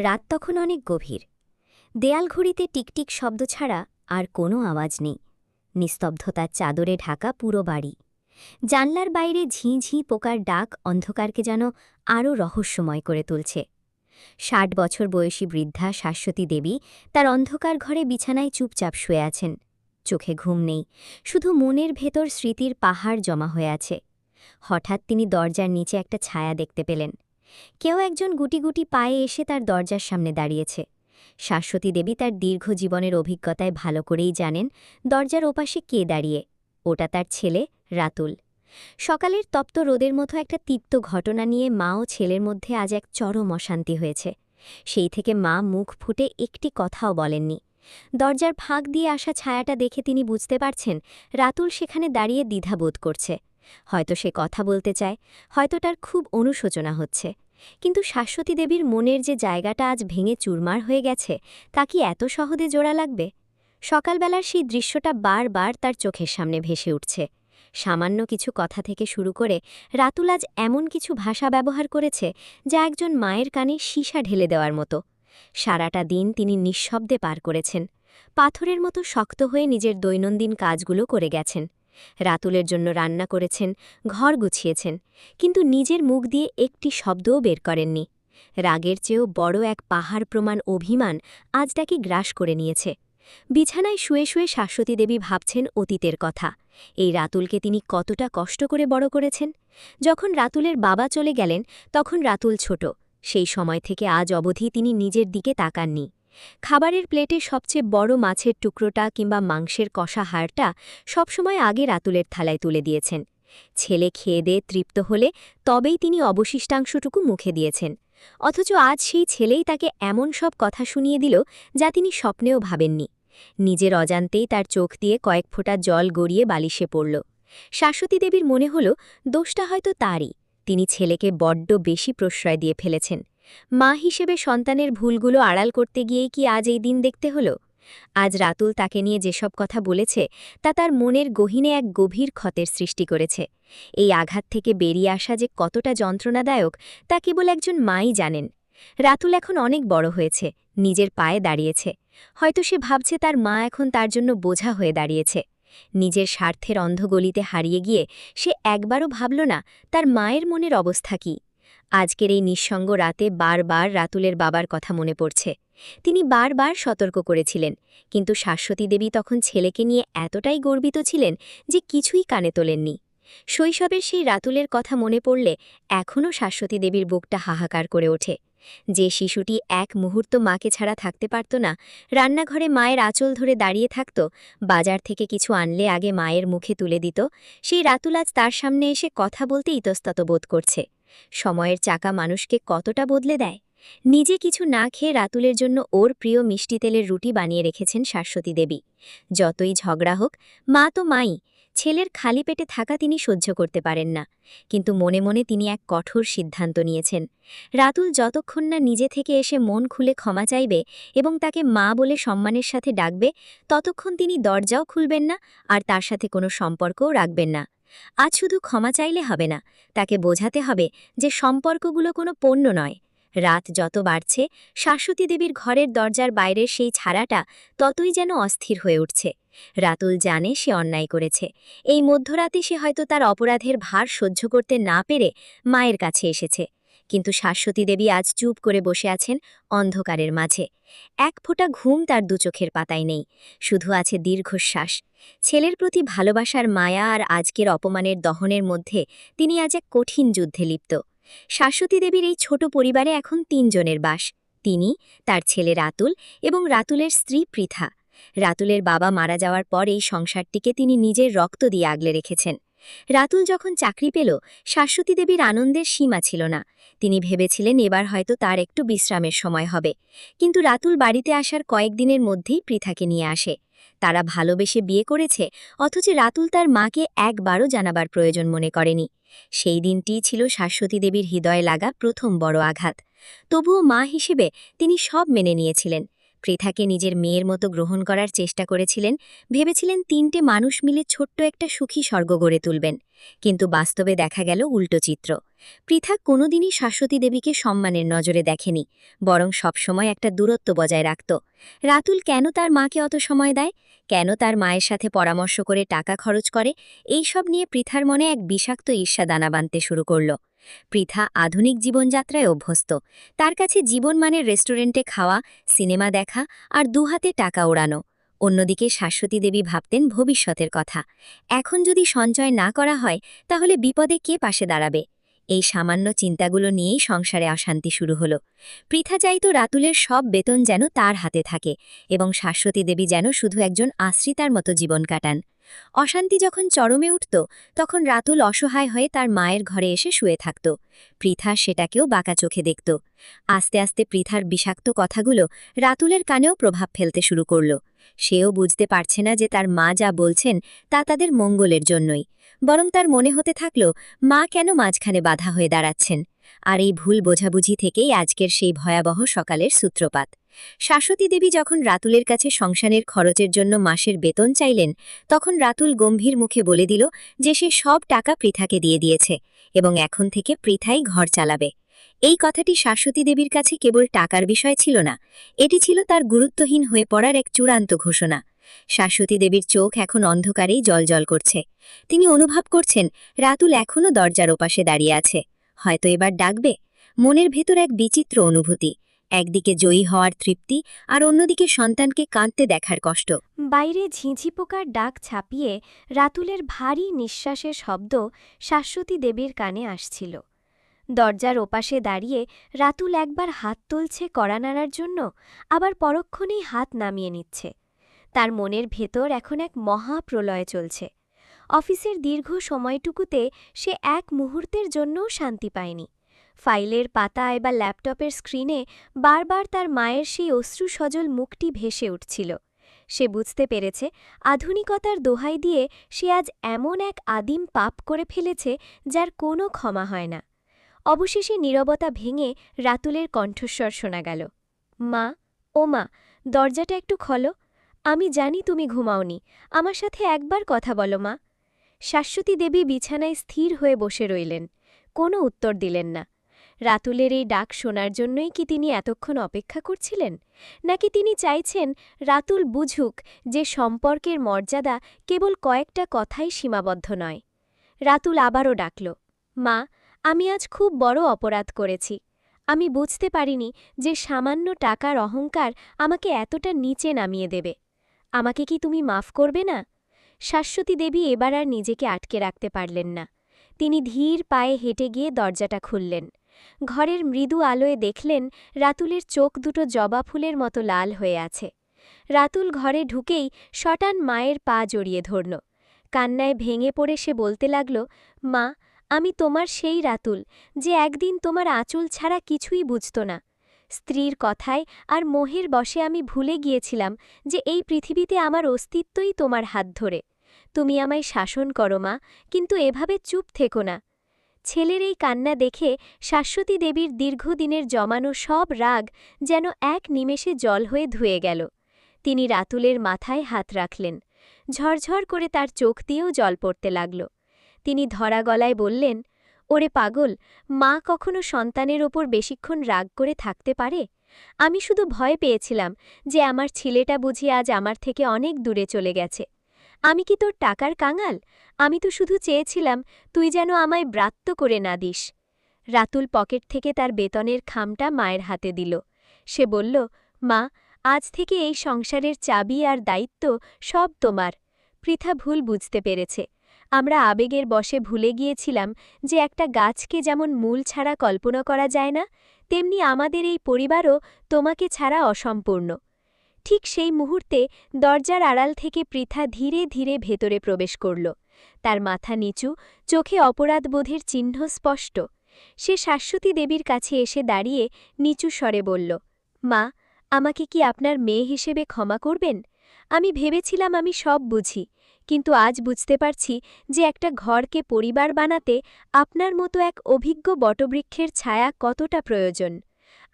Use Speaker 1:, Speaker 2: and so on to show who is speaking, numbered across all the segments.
Speaker 1: রাত তখন অনেক গভীর। দেয়াল ঘড়িতে টিকটিক শব্দ ছাড়া আর কোনো আওয়াজ নেই। নিস্তব্ধতার চাদরে ঢাকা পুরো বাড়ি। জানলার বাইরে ঝিঁ ঝিঁ পোকার ডাক অন্ধকারকে যেন আরও রহস্যময় করে তুলছে। ৬০ বছর বয়সী বৃদ্ধা শাশ্বতী দেবী তার অন্ধকার ঘরে বিছানায় চুপচাপ শুয়ে আছেন। চোখে ঘুম নেই, শুধু মনের ভেতর স্মৃতির পাহাড় জমা হয়ে আছে। হঠাৎ তিনি দরজার নিচে একটা ছায়া দেখতে পেলেন। কেউ একজন গুটি গুটি পায়ে এসে তার দরজার সামনে দাঁড়িয়েছে। শাশ্বতী দেবী তার দীর্ঘ জীবনের অভিজ্ঞতায় ভালো করেই জানেন দরজার ওপাশে কে দাঁড়িয়ে। ওটা তার ছেলে রাতুল। সকালের তপ্ত রোদের মতো একটা তিক্ত ঘটনা নিয়ে মা ও ছেলের মধ্যে আজ এক চরম অশান্তি হয়েছে। সেই থেকে মা মুখ ফুটে একটি কথাও বলেননি। দরজার ফাঁক দিয়ে আসা ছায়াটা দেখে তিনি বুঝতে পারছেন রাতুল সেখানে দাঁড়িয়ে দ্বিধাবোধ করছে। হয়তো সে কথা বলতে চায়, হয়তো তার খুব অনুশোচনা হচ্ছে। কিন্তু শাশ্বতী দেবীর মনের যে জায়গাটা আজ ভেঙে চুরমার হয়ে গেছে, তা কি এত সহজে জোড়া লাগবে? সকালবেলার সেই দৃশ্যটা বারবার তার চোখের সামনে ভেসে উঠছে। সামান্য কিছু কথা থেকে শুরু করে রাতুল আজ এমন কিছু ভাষা ব্যবহার করেছে যা একজন মায়ের কানে সীসা ঢেলে দেওয়ার মতো। সারাটা দিন তিনি নিঃশব্দে পার করেছেন। পাথরের মতো শক্ত হয়ে নিজের দৈনন্দিন কাজগুলো করে গেছেন। রাতুলের জন্য রান্না করেছেন, ঘর গুছিয়েছেন, কিন্তু নিজের মুখ দিয়ে একটি শব্দও বের করেননি। রাগের চেয়েও বড় এক পাহাড় প্রমাণ অভিমান আজ তাকে গ্রাস করে নিয়েছে। বিছানায় শুয়ে শুয়ে শাশ্বতী দেবী ভাবছেন অতীতের কথা। এই রাতুলকে তিনি কতটা কষ্ট করে বড় করেছেন। যখন রাতুলের বাবা চলে গেলেন তখন রাতুল ছোট। সেই সময় থেকে আজ অবধি তিনি নিজের দিকে তাকাননি। খাবারের প্লেটে সবচেয়ে বড় মাছের টুকরোটা কিংবা মাংসের কষা হাড়টা সবসময় আগে রাতুলের থালায় তুলে দিয়েছেন। ছেলে খেয়ে দিয়ে তৃপ্ত হলে তবেই তিনি অবশিষ্টাংশটুকু মুখে দিয়েছেন। অথচ আজ সেই ছেলেই তাকে এমন সব কথা শুনিয়ে দিল যা তিনি স্বপ্নেও ভাবেননি। নিজের অজান্তেই তার চোখ দিয়ে কয়েক ফোঁটা জল গড়িয়ে বালিশে পড়ল। শাশ্বতী দেবীর মনে হল দোষটা হয়তো তারই। তিনি ছেলেকে বড্ড বেশি প্রশ্রয় দিয়ে ফেলেছেন। মা হিসেবে সন্তানের ভুলগুলো আড়াল করতে গিয়েই কি আজ এই দিন দেখতে হলো? আজ রাতুল তাকে নিয়ে যেসব কথা বলেছে তা তার মনের গহীনে এক গভীর ক্ষতের সৃষ্টি করেছে। এই আঘাত থেকে বেরিয়ে আসা যে কতটা যন্ত্রণাদায়ক তা কেবল একজন মাই জানেন। রাতুল এখন অনেক বড় হয়েছে, নিজের পায়ে দাঁড়িয়েছে। হয়তো সে ভাবছে তার মা এখন তার জন্য বোঝা হয়ে দাঁড়িয়েছে। নিজের স্বার্থের অন্ধগলিতে হারিয়ে গিয়ে সে একবারও ভাবল না তার মায়ের মনের অবস্থা কী। আজকের এই নিঃসঙ্গ রাতে বারবার রাতুলের বাবার কথা মনে পড়ছে। তিনি বারবার সতর্ক করেছিলেন, কিন্তু শাশ্বতী দেবী তখন ছেলেকে নিয়ে এতটাই গর্বিত ছিলেন যে কিছুই কানে তোলেননি। শৈশবের সেই রাতুলের কথা মনে পড়লে এখনও শাশ্বতী দেবীর বুকটা হাহাকার করে ওঠে। যে শিশুটি এক মুহূর্ত মাকে ছাড়া থাকতে পারত না, রান্নাঘরে মায়ের আঁচল ধরে দাঁড়িয়ে থাকত, বাজার থেকে কিছু আনলে আগে মায়ের মুখে তুলে দিত, সেই রাতুল আজ তার সামনে এসে কথা বলতে ইতস্তত বোধ করছে। সময়ের চাকা মানুষকে কতটা বদলে দেয়। নিজে কিছু না খেয়ে রাতুলের জন্য ওর প্রিয় মিষ্টি তেলের রুটি বানিয়ে রেখেছেন শাশ্বতী দেবী। যতই ঝগড়া হোক, মা তো মাই। ছেলের খালি পেটে থাকা তিনি সহ্য করতে পারেন না। কিন্তু মনে মনে তিনি এক কঠোর সিদ্ধান্ত নিয়েছেন। রাতুল যতক্ষণ না নিজে থেকে এসে মন খুলে ক্ষমা চাইবে এবং তাকে মা বলে সম্মানের সাথে ডাকবে, ততক্ষণ তিনি দরজাও খুলবেন না আর তার সাথে কোনো সম্পর্কও রাখবেন না। আজ শুধু ক্ষমা চাইলে হবে না, তাকে বোঝাতে হবে যে সম্পর্কগুলো কোনো পণ্য নয়। রাত যত বাড়ছে, শাশ্বতী দেবীর ঘরের দরজার বাইরের সেই ছাড়াটা ততই যেন অস্থির হয়ে উঠছে। রাতুল জানে সে অন্যায় করেছে। এই মধ্যরাতে সে হয়তো তার অপরাধের ভার সহ্য করতে না পেরে মায়ের কাছে এসেছে। কিন্তু শাশ্বতী দেবী আজ চুপ করে বসে আছেন অন্ধকারের মাঝে। এক ফোঁটা ঘুম তার দুচোখের পাতায় নেই, শুধু আছে দীর্ঘশ্বাস। ছেলের প্রতি ভালোবাসার মায়া আর আজকের অপমানের দহনের মধ্যে তিনি আজ এক কঠিন যুদ্ধে লিপ্ত। শাশ্বতী দেবীর এই ছোট পরিবারে এখন ৩ জনের বাস। তিনি, তার ছেলে রাতুল এবং রাতুলের স্ত্রী পৃথা। রাতুলের বাবা মারা যাওয়ার পর এই সংসারটিকে তিনি নিজের রক্ত দিয়ে আগলে রেখেছেন। রাতুল যখন চাকরি পেল, শাশ্বতী দেবীর আনন্দের সীমা ছিল না। তিনি ভেবেছিলেন এবার হয়তো তার একটু বিশ্রামের সময় হবে। কিন্তু রাতুল বাড়িতে আসার কয়েকদিনের মধ্যেই পৃথাকে নিয়ে আসে। তারা ভালোবেসে বিয়ে করেছে, অথচ রাতুল তার মাকে একবারও জানাবার প্রয়োজন মনে করেনি। সেই দিনটিই ছিল শাশ্বতী দেবীর হৃদয়ে লাগা প্রথম বড় আঘাত। তবুও মা হিসেবে তিনি সব মেনে নিয়েছিলেন। পৃথাকে নিজের মেয়ের মতো গ্রহণ করার চেষ্টা করেছিলেন, ভেবেছিলেন ৩টে মানুষ মিলে ছোট্ট একটা সুখী স্বর্গ গড়ে তুলবেন। কিন্তু বাস্তবে দেখা গেল উল্টো চিত্র। পৃথা কোনোদিনই শাশ্বতী দেবীকে সম্মানের নজরে দেখেনি, বরং সবসময় একটা দূরত্ব বজায় রাখত। রাতুল কেন তার মাকে অত সময় দেয়, কেন তার মায়ের সাথে পরামর্শ করে টাকা খরচ করে, এই সব নিয়ে পৃথার মনে এক বিষাক্ত ঈর্ষা দানা বাঁধতে শুরু করল। পৃথা আধুনিক জীবনযাত্রায় অভ্যস্ত। তার কাছে জীবন মানের রেস্টুরেন্টে খাওয়া, সিনেমা দেখা আর দুহাতে টাকা ওড়ানো। অন্যদিকে শাশ্বতী দেবী ভাবতেন ভবিষ্যতের কথা। এখন যদি সঞ্চয় না করা হয়, তাহলে বিপদে কে পাশে দাঁড়াবে? এই সামান্য চিন্তাগুলো নিয়েই সংসারে অশান্তি শুরু হলো। পৃথা চাইতো রাতুলের সব বেতন যেন তার হাতে থাকে এবং শাশ্বতী দেবী যেন শুধু একজন আশ্রিতার মতো জীবন কাটান। অশান্তি যখন চরমে উঠত, তখন রাতুল অসহায় হয়ে তার মায়ের ঘরে এসে শুয়ে থাকত। পৃথা সেটাকেও বাঁকা চোখে দেখত। আস্তে আস্তে পৃথার বিষাক্ত কথাগুলো রাতুলের কানেও প্রভাব ফেলতে শুরু করল। সেও বুঝতে পারছে না যে তার মা যা বলছেন তা তাদের মঙ্গলের জন্যই, বরং তার মনে হতে থাকল মা কেন মাঝখানে বাধা হয়ে দাঁড়াচ্ছেন। আর এই ভুল বোঝাবুঝি থেকেই আজকের সেই ভয়াবহ সকালের সূত্রপাত। শাশ্বতী দেবী যখন রাতুলের কাছে সংসারের খরচের জন্য মাসের বেতন চাইলেন, তখন রাতুল গম্ভীর মুখে বলে দিল যে সে সব টাকা পৃথাকে দিয়ে দিয়েছে এবং এখন থেকে পৃথাই ঘর চালাবে। এই কথাটি শাশ্বতী দেবীর কাছে কেবল টাকার বিষয় ছিল না, এটি ছিল তার গুরুত্বহীন হয়ে পড়ার এক চূড়ান্ত ঘোষণা। শাশ্বতী দেবীর চোখ এখন অন্ধকারেই জ্বলজ্বল করছে। তিনি অনুভব করছেন রাতুল এখনও দরজার ওপাশে দাঁড়িয়ে আছে, হয়তো এবার ডাকবে। মনের ভেতর এক বিচিত্র অনুভূতি, একদিকে জয়ী হওয়ার তৃপ্তি আর অন্যদিকে সন্তানকে কাঁদতে দেখার কষ্ট। বাইরে ঝিঁঝি পোকার ডাক ছাপিয়ে রাতুলের ভারী নিঃশ্বাসের শব্দ শাশ্বতী দেবীর কানে আসছিল। দরজার ওপাশে দাঁড়িয়ে রাতুল একবার হাত তুলছে কড়া নাড়ার জন্য, আবার পরক্ষণেই হাত নামিয়ে নিচ্ছে। তার মনের ভেতর এখন এক মহাপ্রলয় চলছে। অফিসের দীর্ঘ সময়টুকুতে সে এক মুহূর্তের জন্যও শান্তি পায়নি। ফাইলের পাতায় বা ল্যাপটপের স্ক্রিনে বারবার তার মায়ের সেই অশ্রুসজল মুখটি ভেসে উঠছিল। সে বুঝতে পেরেছে আধুনিকতার দোহাই দিয়ে সে আজ এমন এক আদিম পাপ করে ফেলেছে যার কোনো ক্ষমা হয় না। অবশেষে নীরবতা ভেঙে রাতুলের কণ্ঠস্বর শোনা গেল, মা, ও মা, দরজাটা একটু খোলো। আমি জানি তুমি ঘুমাওনি, আমার সাথে একবার কথা বলো মা। শাশ্বতী দেবী বিছানায় স্থির হয়ে বসে রইলেন, কোনো উত্তর দিলেন না। রাতুলের এই ডাক শোনার জন্যই কি তিনি এতক্ষণ অপেক্ষা করছিলেন, নাকি তিনি চাইছেন রাতুল বুঝুক যে সম্পর্কের মর্যাদা কেবল কয়েকটা কথাই সীমাবদ্ধ নয়? রাতুল আবারও ডাকল, মা, আমি আজ খুব বড় অপরাধ করেছি। আমি বুঝতে পারিনি যে সামান্য টাকার অহংকার আমাকে এতটা নিচে নামিয়ে দেবে। আমাকে কি তুমি মাফ করবে না? শাশ্বতী দেবী এবার আর নিজেকে আটকে রাখতে পারলেন না। তিনি ধীর পায়ে হেঁটে গিয়ে দরজাটা খুললেন। ঘরের মৃদু আলোয় দেখলেন রাতুলের চোখ দুটো জবা ফুলের মতো লাল হয়ে আছে। রাতুল ঘরে ঢুকেই শটান মায়ের পা জড়িয়ে ধরল। কান্নায় ভেঙে পড়ে সে বলতে লাগল, মা, আমি তোমার সেই রাতুল যে একদিন তোমার আঁচল ছাড়া কিছুই বুঝত না। স্ত্রীর কথায় আর মোহের বশে আমি ভুলে গিয়েছিলাম যে এই পৃথিবীতে আমার অস্তিত্বই তোমার হাত ধরে। তুমি আমায় শাসন করো মা, কিন্তু এভাবে চুপ থেকো না। ছেলের এই কান্না দেখে শাশ্বতী দেবীর দীর্ঘদিনের জমানো সব রাগ যেন এক নিমেষে জল হয়ে ধুয়ে গেল। তিনি রাতুলের মাথায় হাত রাখলেন। ঝরঝর করে তার চোখ দিয়েও জল পড়তে লাগল। তিনি ধরা গলায় বললেন, ওরে পাগল, মা কখনো সন্তানের ওপর বেশিক্ষণ রাগ করে থাকতে পারে? আমি শুধু ভয় পেয়েছিলাম যে আমার ছেলেটা বুঝি আজ আমার থেকে অনেক দূরে চলে গেছে। আমি কি তোর টাকার কাঙাল? আমি তো শুধু চেয়েছিলাম তুই যেন আমায় ব্রাত্য করে না দিস। রাতুল পকেট থেকে তার বেতনের খামটা মায়ের হাতে দিল। সে বলল, মা, আজ থেকে এই সংসারের চাবি আর দায়িত্ব সব তোমার। পৃথা ভুল বুঝতে পেরেছে। আমরা আবেগের বশে ভুলে গিয়েছিলাম যে একটা গাছকে যেমন মূল ছাড়া কল্পনা করা যায় না, তেমনি আমাদের এই পরিবারও তোমাকে ছাড়া অসম্পূর্ণ। ঠিক সেই মুহূর্তে দরজার আড়াল থেকে পৃথা ধীরে ধীরে ভেতরে প্রবেশ করল। তার মাথা নিচু, চোখে অপরাধবোধের চিহ্ন স্পষ্ট। সে শাশ্বতী দেবীর কাছে এসে দাঁড়িয়ে নিচু স্বরে বলল, মা, আমাকে কি আপনার মেয়ে হিসেবে ক্ষমা করবেন? আমি ভেবেছিলাম আমি সব বুঝি, কিন্তু আজ বুঝতে পারছি যে একটা ঘরকে পরিবার বানাতে আপনার মতো এক অভিজ্ঞ বটবৃক্ষের ছায়া কতটা প্রয়োজন।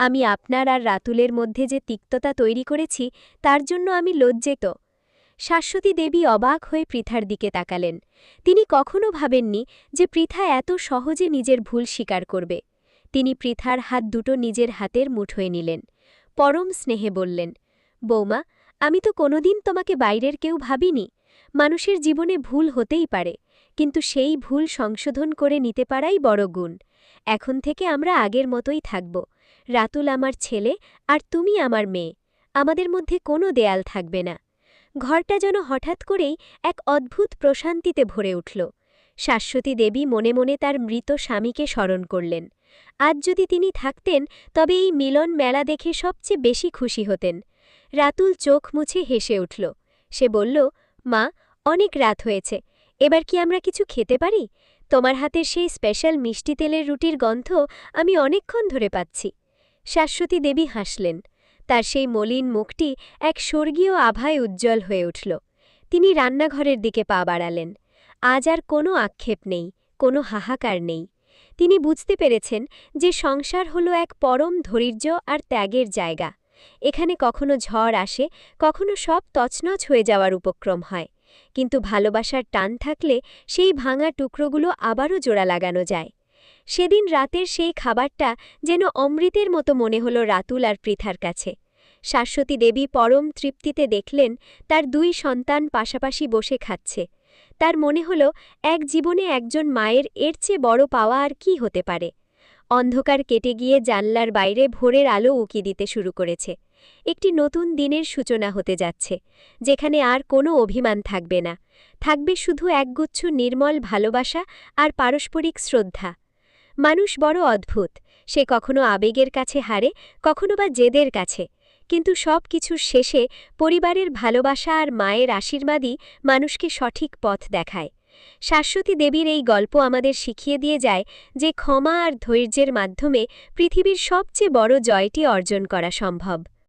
Speaker 2: আমি আপনার আর রাতুলের মধ্যে যে তিক্ততা তৈরি করেছি তার জন্য আমি লজ্জিত। শাশ্বতী দেবী অবাক হয়ে পৃথার দিকে তাকালেন। তিনি কখনো ভাবেননি যে পৃথা এত সহজে নিজের ভুল স্বীকার করবে। তিনি পৃথার হাত দুটো নিজের হাতের মুঠোয় নিলেন। পরম স্নেহে বললেন, বৌমা, আমি তো কোনোদিন তোমাকে বাইরের কেউ ভাবিনি। মানুষের জীবনে ভুল হতেই পারে, কিন্তু সেই ভুল সংশোধন করে নিতে পারাই বড় গুণ। এখন থেকে আমরা আগের মতোই থাকব। রাতুল আমার ছেলে আর তুমি আমার মেয়ে। আমাদের মধ্যে কোনো দেয়াল থাকবে না। ঘরটা যেন হঠাৎ করেই এক অদ্ভুত প্রশান্তিতে ভরে উঠল। শাশ্বতী দেবী মনে মনে তার মৃত স্বামীকে স্মরণ করলেন। আজ যদি তিনি থাকতেন তবে এই মিলন মেলা দেখে সবচেয়ে বেশি খুশি হতেন। রাতুল চোখ মুছে হেসে উঠল। সে বলল, মা, অনেক রাত হয়েছে, এবার কি আমরা কিছু খেতে পারি? তোমার হাতের সেই স্পেশাল মিষ্টি তেলের রুটির গন্ধ আমি অনেকক্ষণ ধরে পাচ্ছি। শাশ্বতী দেবী হাসলেন। তার সেই মলিন মুখটি এক স্বর্গীয় আভায় উজ্জ্বল হয়ে উঠল। তিনি রান্নাঘরের দিকে পা বাড়ালেন। আজ আর কোনো আক্ষেপ নেই, কোনো হাহাকার নেই। তিনি বুঝতে পেরেছেন যে সংসার হল এক পরম ধৈর্য আর ত্যাগের জায়গা। এখানে কখনো ঝড় আসে, কখনো সব তছনছ হয়ে যাওয়ার উপক্রম হয়, কিন্তু ভালোবাসার টান থাকলে সেই ভাঙা টুকরোগুলো আবারও জোড়া লাগানো যায়। সেদিন রাতের সেই খাবারটা যেন অমৃতের মতো মনে হল রাতুল আর পৃথার কাছে। শাশ্বতী দেবী পরম তৃপ্তিতে দেখলেন তার দুই সন্তান পাশাপাশি বসে খাচ্ছে। তার মনে হল এক জীবনে একজন মায়ের এর চেয়ে বড় পাওয়া আর কি হতে পারে। অন্ধকার কেটে গিয়ে জানলার বাইরে ভোরের আলো উকি দিতে শুরু করেছে। একটি নতুন দিনের সূচনা হতে যাচ্ছে, যেখানে আর কোনো অভিমান থাকবে না। থাকবে শুধু একগুচ্ছ নির্মল ভালোবাসা আর পারস্পরিক শ্রদ্ধা। মানুষ বড় অদ্ভুত, সে কখনো আবেগের কাছে হারে, কখনো বা জেদের কাছে, কিন্তু সব কিছুর শেষে পরিবারের ভালোবাসা আর মায়ের আশীর্বাদই মানুষকে সঠিক পথ দেখায়। শাশ্বতী দেবীর এই গল্প আমাদের শিখিয়ে দিয়ে যায় যে ক্ষমা আর ধৈর্যের মাধ্যমে পৃথিবীর সবচেয়ে বড় জয়টি অর্জন করা সম্ভব।